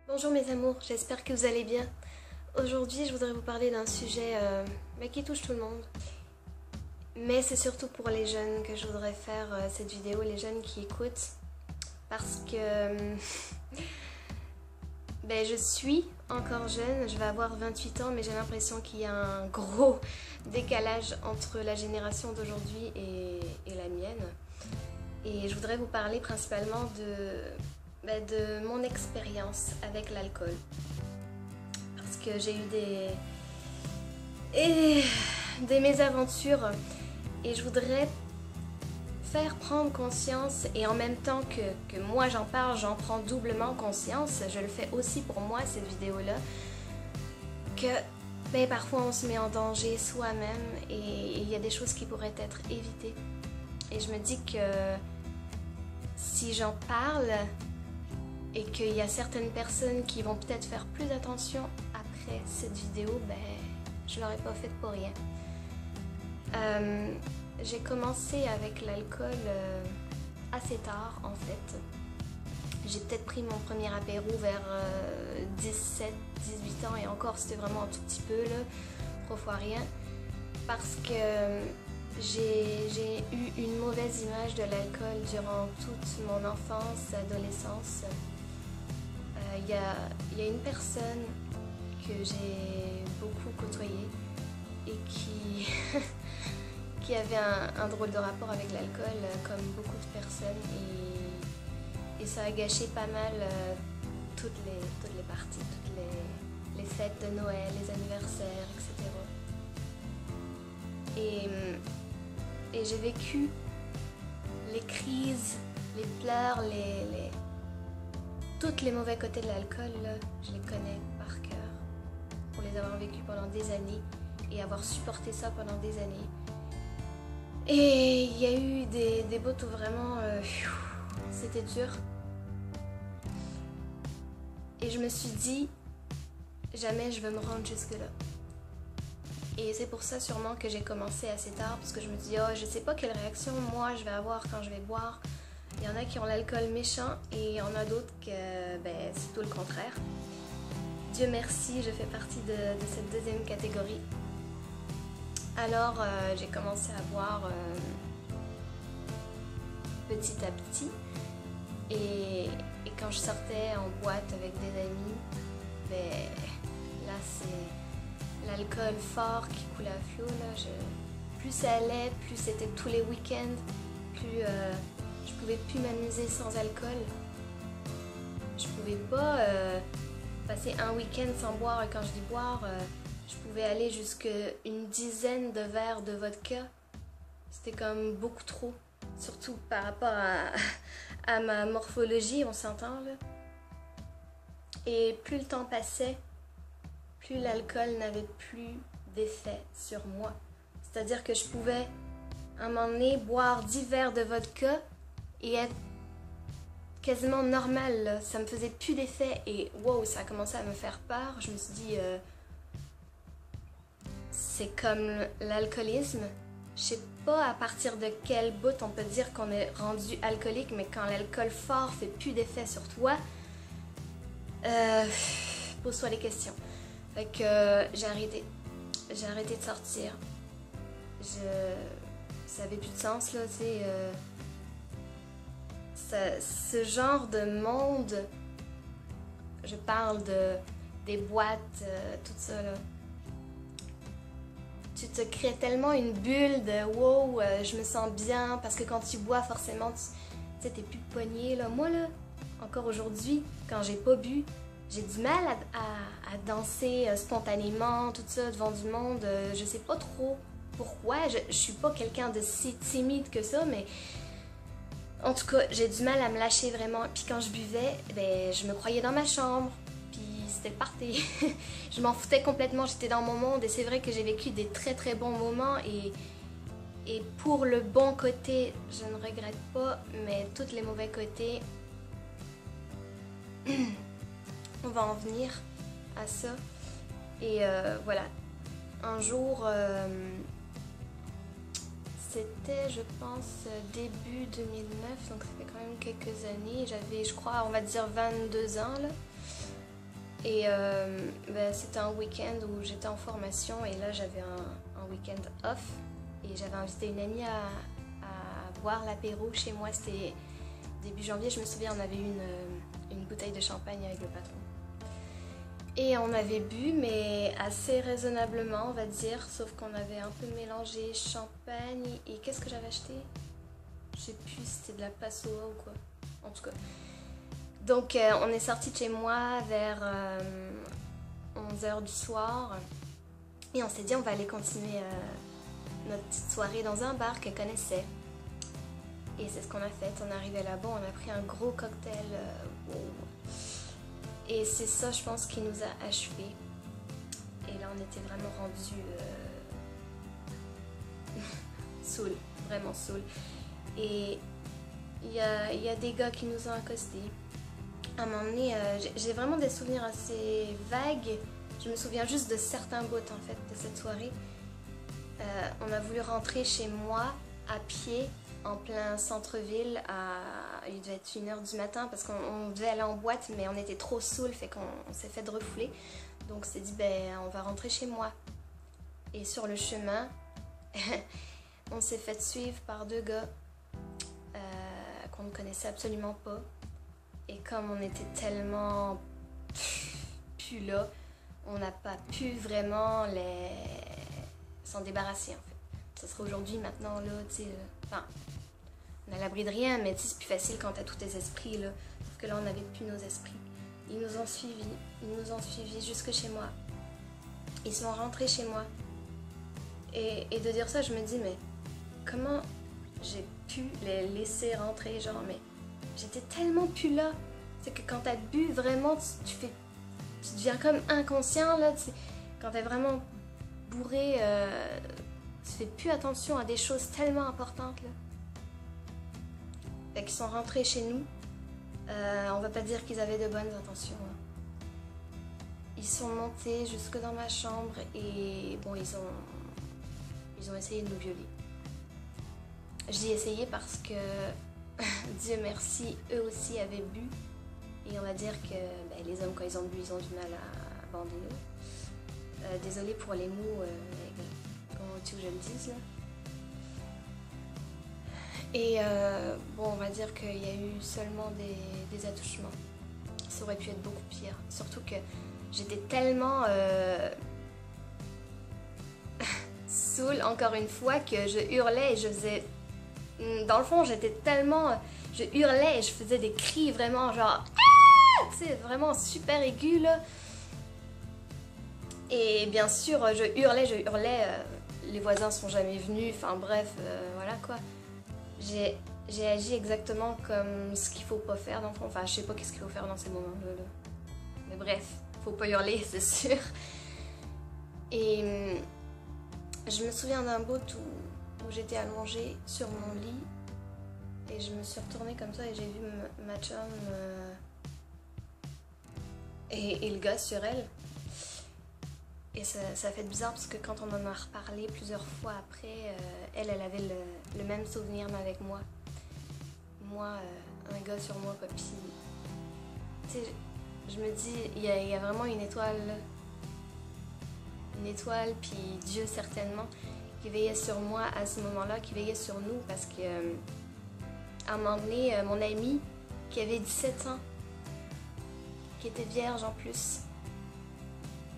Bonjour mes amours, j'espère que vous allez bien. Aujourd'hui, je voudrais vous parler d'un sujet qui touche tout le monde. Mais c'est surtout pour les jeunes que je voudrais faire cette vidéo, les jeunes qui écoutent. Parce que je suis encore jeune, je vais avoir 28 ans, mais j'ai l'impression qu'il y a un gros décalage entre la génération d'aujourd'hui et la mienne. Et je voudrais vous parler principalement de mon expérience avec l'alcool. Parce que j'ai eu des mésaventures et je voudrais faire prendre conscience, et en même temps que moi j'en parle, j'en prends doublement conscience, je le fais aussi pour moi cette vidéo-là, que parfois on se met en danger soi-même et il y a des choses qui pourraient être évitées. Et je me dis que si j'en parle et qu'il y a certaines personnes qui vont peut-être faire plus attention après cette vidéo, je l'aurais pas faite pour rien. J'ai commencé avec l'alcool assez tard en fait. J'ai peut-être pris mon premier apéro vers 17-18 ans et encore c'était vraiment un tout petit peu là, 3 fois rien. Parce que j'ai eu une mauvaise image de l'alcool durant toute mon enfance, adolescence. Il y a une personne que j'ai beaucoup côtoyée et qui avait un drôle de rapport avec l'alcool, comme beaucoup de personnes, et ça a gâché pas mal toutes les parties, toutes les fêtes de Noël, les anniversaires, etc. Et j'ai vécu les crises, les pleurs, tous les mauvais côtés de l'alcool, je les connais par cœur, pour les avoir vécus pendant des années et avoir supporté ça pendant des années. Et il y a eu des bouts où vraiment c'était dur. Et je me suis dit, jamais je vais me rendre jusque-là. Et c'est pour ça sûrement que j'ai commencé assez tard, parce que je me dis, oh, je sais pas quelle réaction moi je vais avoir quand je vais boire. Il y en a qui ont l'alcool méchant et il y en a d'autres que c'est tout le contraire. Dieu merci, je fais partie de cette deuxième catégorie. Alors j'ai commencé à boire petit à petit, et quand je sortais en boîte avec des amis, là c'est l'alcool fort qui coulait à flot. Plus ça allait, plus c'était tous les week-ends, plus je pouvais plus m'amuser sans alcool. Je pouvais pas passer un week-end sans boire, et quand je dis boire, je pouvais aller jusqu'à une dizaine de verres de vodka. C'était comme beaucoup trop, surtout par rapport à ma morphologie, on s'entend là. Et plus le temps passait, plus l'alcool n'avait plus d'effet sur moi. C'est-à-dire que je pouvais, à un moment donné, boire 10 verres de vodka et être quasiment normal, là. Ça me faisait plus d'effet et wow, ça a commencé à me faire peur. Je me suis dit, c'est comme l'alcoolisme. Je sais pas à partir de quel bout on peut dire qu'on est rendu alcoolique, mais quand l'alcool fort fait plus d'effet sur toi, pose-toi les questions. Fait que j'ai arrêté de sortir. Ça avait plus de sens là, tu sais. Ce genre de monde, je parle des boîtes, tout ça là. Tu te crées tellement une bulle de wow, je me sens bien, parce que quand tu bois, forcément, tu sais, t'es plus poigné là. Moi là, encore aujourd'hui, quand j'ai pas bu, j'ai du mal à danser spontanément, tout ça, devant du monde. Je sais pas trop pourquoi. Je suis pas quelqu'un de si timide que ça, mais en tout cas, j'ai du mal à me lâcher vraiment. Puis quand je buvais, je me croyais dans ma chambre. Puis c'était le party. Je m'en foutais complètement, j'étais dans mon monde. Et c'est vrai que j'ai vécu des très très bons moments. Et pour le bon côté, je ne regrette pas. Mais tous les mauvais côtés, on va en venir à ça. Et voilà. Un jour, c'était, je pense, début 2009, donc ça fait quand même quelques années. J'avais, je crois, on va dire 22 ans, là. Et c'était un week-end où j'étais en formation et là j'avais un week-end off et j'avais invité une amie à boire l'apéro chez moi. C'était début janvier, je me souviens, on avait eu une bouteille de champagne avec le patron. Et on avait bu, mais assez raisonnablement, on va dire, sauf qu'on avait un peu mélangé champagne et qu'est-ce que j'avais acheté? Je sais plus si c'était de la passoa ou quoi, en tout cas. Donc on est sorti de chez moi vers 11h du soir et on s'est dit on va aller continuer notre petite soirée dans un bar qu'elle connaissait. Et c'est ce qu'on a fait, on est arrivé là-bas, on a pris un gros cocktail. Wow. Et c'est ça, je pense, qui nous a achevés. Et là, on était vraiment rendus saoul, vraiment saoul. Et il y a des gars qui nous ont accostés. À un moment donné, j'ai vraiment des souvenirs assez vagues. Je me souviens juste de certains bouts, en fait, de cette soirée. On a voulu rentrer chez moi à pied, en plein centre-ville, il devait être 1h du matin parce qu'on devait aller en boîte, mais on était trop saoul, fait qu'on s'est fait de refouler. Donc on s'est dit, ben on va rentrer chez moi. Et sur le chemin, on s'est fait suivre par deux gars qu'on ne connaissait absolument pas. Et comme on était tellement plus là, on n'a pas pu vraiment s'en débarrasser en fait. Ça serait aujourd'hui, maintenant, là, tu sais, enfin, on est à l'abri de rien, mais c'est plus facile quand t'as tous tes esprits, là. Sauf que là, on n'avait plus nos esprits. Ils nous ont suivis jusque chez moi. Ils sont rentrés chez moi. Et de dire ça, je me dis, mais comment j'ai pu les laisser rentrer, genre, mais j'étais tellement plus là. C'est que quand t'as bu, vraiment, tu deviens comme inconscient, là. Quand t'es vraiment bourré, tu fais plus attention à des choses tellement importantes, là. Fait qu'ils sont rentrés chez nous. On va pas dire qu'ils avaient de bonnes intentions. Hein. Ils sont montés jusque dans ma chambre et bon, ils ont essayé de nous violer. Je dis essayer parce que Dieu merci, eux aussi avaient bu. Et on va dire que ben, les hommes, quand ils ont bu, ils ont du mal à bander. Désolée pour les mots, comment tu veux que je le dise là. Et bon, on va dire qu'il y a eu seulement des attouchements. Ça aurait pu être beaucoup pire. Surtout que j'étais tellement saoule, encore une fois, que je hurlais et je faisais... Dans le fond, j'étais tellement... Je hurlais et je faisais des cris vraiment genre... Tu sais, vraiment super aigus, là. Et bien sûr, je hurlais. Les voisins sont jamais venus. Enfin bref, voilà quoi. J'ai agi exactement comme ce qu'il faut pas faire dans le fond. Enfin, je sais pas qu'est-ce qu'il faut faire dans ces moments-là. Là. Mais bref, faut pas hurler, c'est sûr. Et je me souviens d'un bout où j'étais allongée sur mon lit. Et je me suis retournée comme ça et j'ai vu ma chum et le gars sur elle. Et ça fait bizarre parce que quand on en a reparlé plusieurs fois après, elle avait le même souvenir avec moi. Moi, un gars sur moi, quoi. Puis, tu sais, je me dis, il y a vraiment une étoile, là. Une étoile, puis Dieu certainement, qui veillait sur moi à ce moment-là, qui veillait sur nous parce que, à un moment donné, mon ami, qui avait 17 ans, qui était vierge en plus,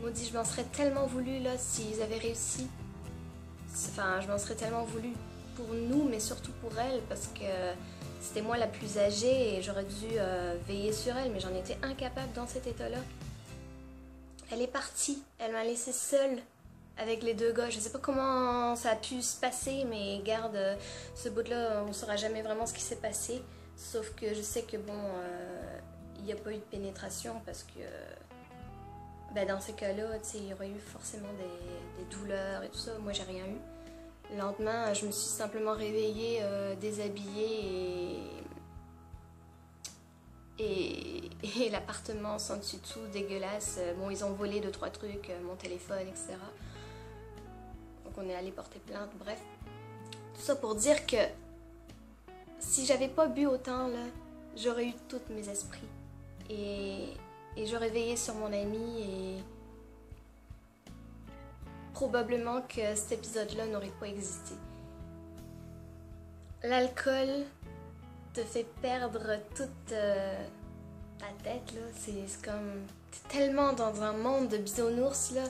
maudit, je m'en serais tellement voulu là s'ils avaient réussi. Enfin, je m'en serais tellement voulu pour nous, mais surtout pour elle, parce que c'était moi la plus âgée et j'aurais dû veiller sur elle, mais j'en étais incapable dans cet état-là. Elle est partie, elle m'a laissée seule avec les deux gars. Je sais pas comment ça a pu se passer, mais garde, ce bout-là, on saura jamais vraiment ce qui s'est passé. Sauf que je sais que bon, il n'y a pas eu de pénétration parce que ben, dans ces cas-là, il y aurait eu forcément des douleurs et tout ça. Moi, j'ai rien eu. Le lendemain, je me suis simplement réveillée, déshabillée et l'appartement sans dessus dessous, dégueulasse. Bon, ils ont volé 2-3 trucs, mon téléphone, etc. Donc on est allé porter plainte, bref. Tout ça pour dire que si j'avais pas bu autant, là, j'aurais eu tous mes esprits. Et et j'aurais veillé sur mon ami et probablement que cet épisode-là n'aurait pas existé. L'alcool te fait perdre toute ta tête, là. C'est comme... T'es tellement dans un monde de bisounours, là,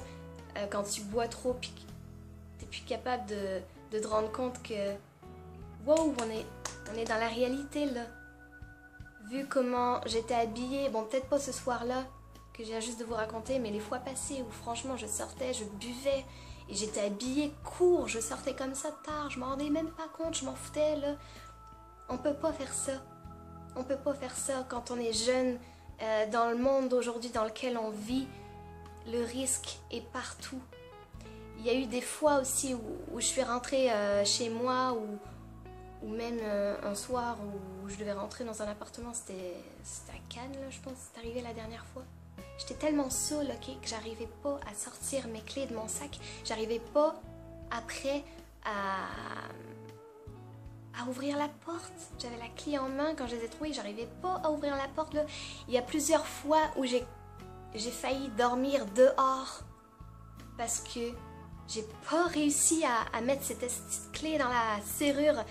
quand tu bois trop, puis t'es plus capable de te rendre compte que... Wow, on est dans la réalité, là. Vu comment j'étais habillée, bon, peut-être pas ce soir-là, que je viens juste de vous raconter, mais les fois passées où franchement je sortais, je buvais, et j'étais habillée court, je sortais comme ça tard, je m'en rendais même pas compte, je m'en foutais, là. On peut pas faire ça. On peut pas faire ça quand on est jeune. Dans le monde d'aujourd'hui dans lequel on vit, le risque est partout. Il y a eu des fois aussi où je suis rentrée chez moi ou même un soir où je devais rentrer dans un appartement, c'était à Cannes, là, je pense, c'est arrivé la dernière fois. J'étais tellement saoule, ok, que j'arrivais pas à sortir mes clés de mon sac. J'arrivais pas après à ouvrir la porte. J'avais la clé en main quand je les ai trouvées, j'arrivais pas à ouvrir la porte, là. Il y a plusieurs fois où j'ai failli dormir dehors parce que j'ai pas réussi à mettre cette petite clé dans la serrure.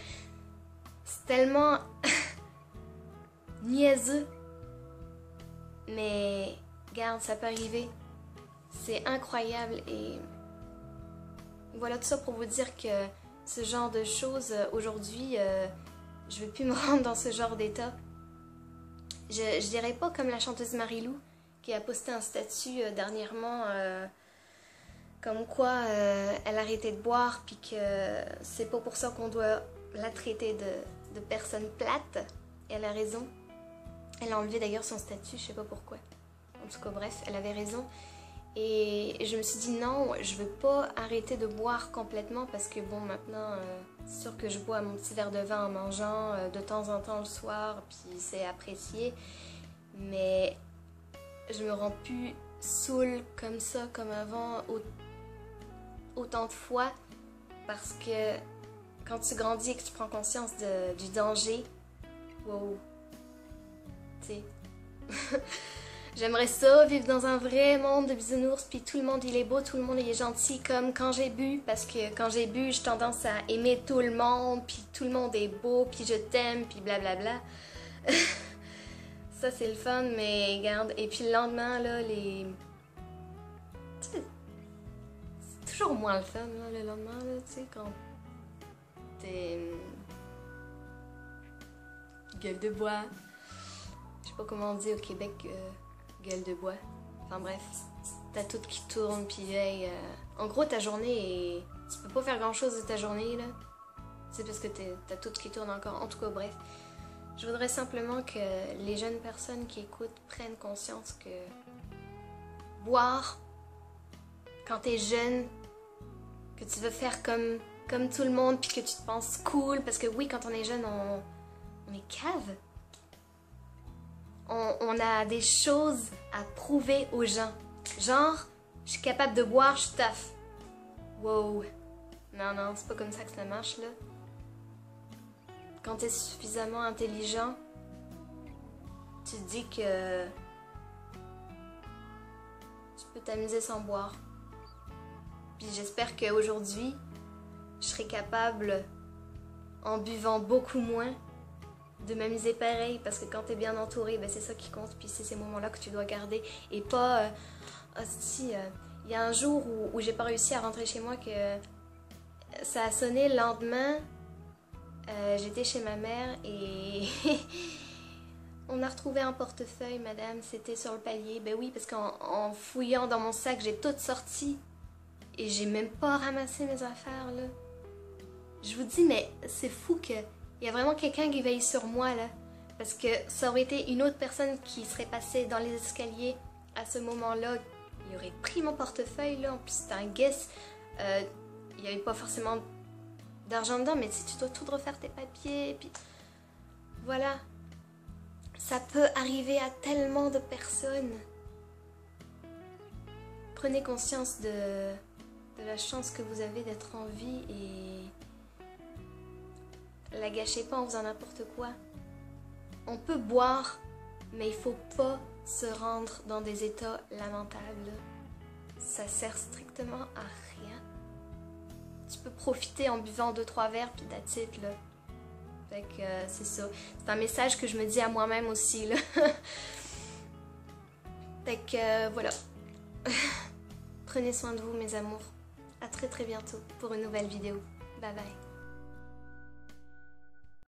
C'est tellement niaiseux. Mais regarde, ça peut arriver. C'est incroyable et voilà tout ça pour vous dire que ce genre de choses, aujourd'hui, je ne veux plus me rendre dans ce genre d'état. Je dirais pas comme la chanteuse Marie-Lou qui a posté un statut dernièrement comme quoi elle arrêtait de boire puis que c'est pas pour ça qu'on doit la traiter de personne plate. Elle a raison. Elle a enlevé d'ailleurs son statut, je sais pas pourquoi. En tout cas, bref, elle avait raison. Et je me suis dit non, je veux pas arrêter de boire complètement parce que bon, maintenant, c'est sûr que je bois mon petit verre de vin en mangeant de temps en temps le soir, puis c'est apprécié. Mais je me rends plus saoule comme ça, comme avant, autant de fois, parce que quand tu grandis et que tu prends conscience du danger, wow, tu sais... J'aimerais ça, vivre dans un vrai monde de bisounours, puis tout le monde il est beau, tout le monde il est gentil, comme quand j'ai bu, parce que quand j'ai bu, j'ai tendance à aimer tout le monde, puis tout le monde est beau, puis je t'aime, puis blablabla. Ça c'est le fun, mais regarde, et puis le lendemain, là, c'est toujours moins le fun, là, le lendemain, là, tu sais, quand t'es... gueule de bois. Je sais pas comment on dit au Québec... gueule de bois. Enfin bref, t'as tout qui tourne, puis hey, en gros ta journée est... Tu peux pas faire grand chose de ta journée là. C'est parce que t'as tout qui tourne encore. En tout cas bref. Je voudrais simplement que les jeunes personnes qui écoutent prennent conscience que boire quand t'es jeune, que tu veux faire comme tout le monde, puis que tu te penses cool, parce que oui, quand on est jeune, on est cave. On a des choses à prouver aux gens. Genre, je suis capable de boire, je taffe. Wow. Non, c'est pas comme ça que ça marche, là. Quand t'es suffisamment intelligent, tu te dis que tu peux t'amuser sans boire. Puis j'espère qu'aujourd'hui, je serai capable, en buvant beaucoup moins, de m'amuser pareil, parce que quand t'es bien entouré, ben c'est ça qui compte, puis c'est ces moments-là que tu dois garder, et pas... il y a un jour où j'ai pas réussi à rentrer chez moi, que ça a sonné le lendemain, j'étais chez ma mère, et on a retrouvé un portefeuille, madame, c'était sur le palier, ben oui, parce qu'en fouillant dans mon sac, j'ai tout sorti, et j'ai même pas ramassé mes affaires, là. Je vous dis, mais c'est fou que... Il y a vraiment quelqu'un qui veille sur moi, là. Parce que ça aurait été une autre personne qui serait passée dans les escaliers à ce moment-là. Il aurait pris mon portefeuille, là. En plus, c'était un guess. Il n'y avait pas forcément d'argent dedans, mais si tu dois tout refaire tes papiers, puis... Voilà. Ça peut arriver à tellement de personnes. Prenez conscience de la chance que vous avez d'être en vie et... La gâchez pas en faisant n'importe quoi. On peut boire, mais il faut pas se rendre dans des états lamentables. Ça sert strictement à rien. Tu peux profiter en buvant 2-3 verres puis that's it, là. Fait que c'est ça. C'est un message que je me dis à moi-même aussi, là. Fait que voilà. Prenez soin de vous, mes amours. À très bientôt pour une nouvelle vidéo. Bye bye.